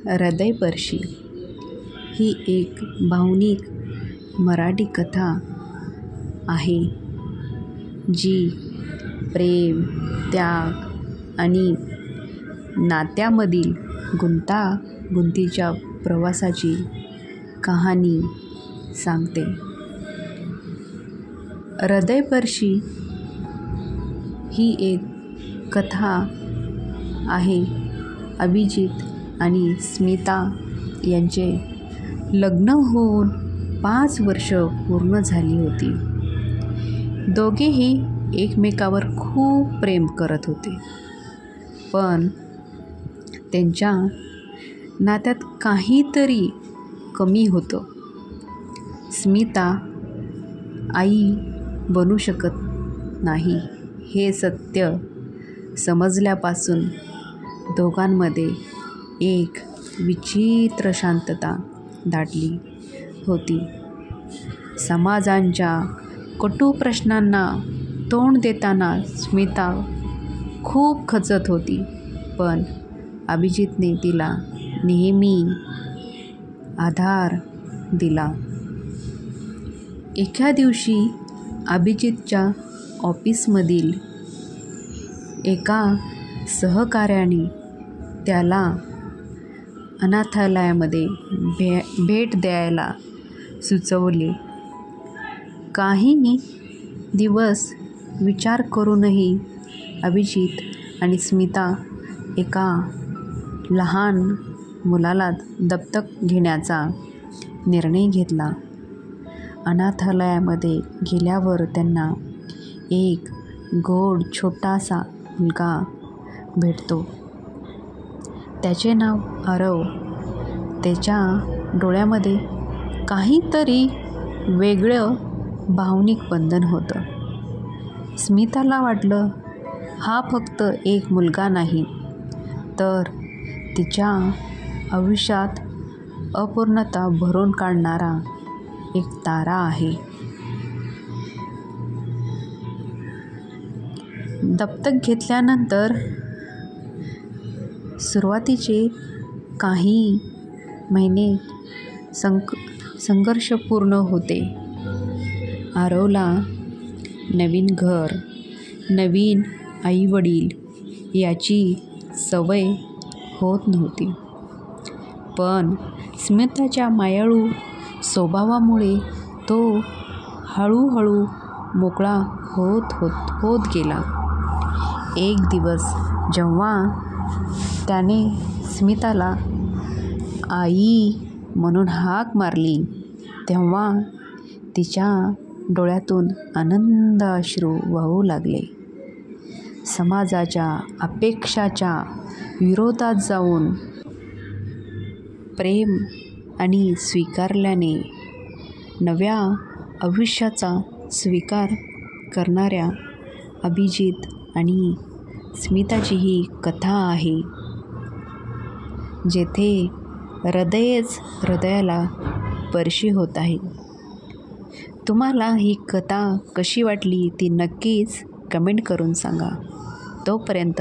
हृदयस्पर्शी ही एक भावनिक मराठी कथा आहे जी प्रेम, त्याग आणि नात्यामधील गुंतागुंतीच्या प्रवासाची कहाणी सांगते. हृदयस्पर्शी ही एक कथा आहे अभिजित आणि स्मिता यांचे लग्न होऊन 5 वर्ष पूर्ण झाली होती. दोघेही एकमेकावर खूप प्रेम करत होते, पण त्यांच्या नात्यात काहीतरी कमी होतं. स्मिता आई बनू शकत नाही हे सत्य समजल्यापासून दोघांमध्ये एक विचित्र शांतता दाटली होती. समाजाच्या कटू प्रश्नांना तोंड देताना स्मिता खूप खचत होती, पण अभिजितने तिला नेहमी आधार दिला. एके दिवशी अभिजितच्या ऑफिसमधील एका सहकाऱ्याने त्याला अनाथालयामध्ये भेट द्यायला सुचवले. काही दिवस विचार करूनही अभिजित आणि स्मिता एका लहान मुलाला दत्तक घेण्याचा निर्णय घेतला. अनाथालयामध्ये गेल्यावर त्यांना एक गोड छोटासा मुलगा भेटतो. त्याचे नाव आरव. त्याच्या डोळ्यामध्ये काहीतरी वेगळं भावनिक बंधन होतं. स्मिताला वाटलं हा फक्त एक मुलगा नाही, तर तिच्या आयुष्यात अपूर्णता भरून काढणारा एक तारा आहे. दत्तक घेतल्यानंतर सुरुवातीचे काही महिने संघर्षपूर्ण होते. आरवला नवीन घर, नवीन आईवडील याची सवय होत नव्हती, पण स्मिताच्या मायाळू स्वभावामुळे तो हळूहळू मोकळा होत गेला. एक दिवस जेव्हा त्याने स्मिताला आई म्हणून हाक मारली, तेव्हा तिच्या डोळ्यातून आनंद अश्रू वाहू लागले. समाजाच्या अपेक्षाच्या विरोधात जाऊन प्रेम आणि स्वीकारल्याने नव्या आयुष्याचा स्वीकार करणाऱ्या अभिजित आणि स्मिताची ही कथा आहे, जेथे हृदयच हृदयाला स्पर्शी होत आहे. तुम्हाला ही कथा कशी वाटली ती नक्कीच कमेंट करून सांगा. तोपर्यंत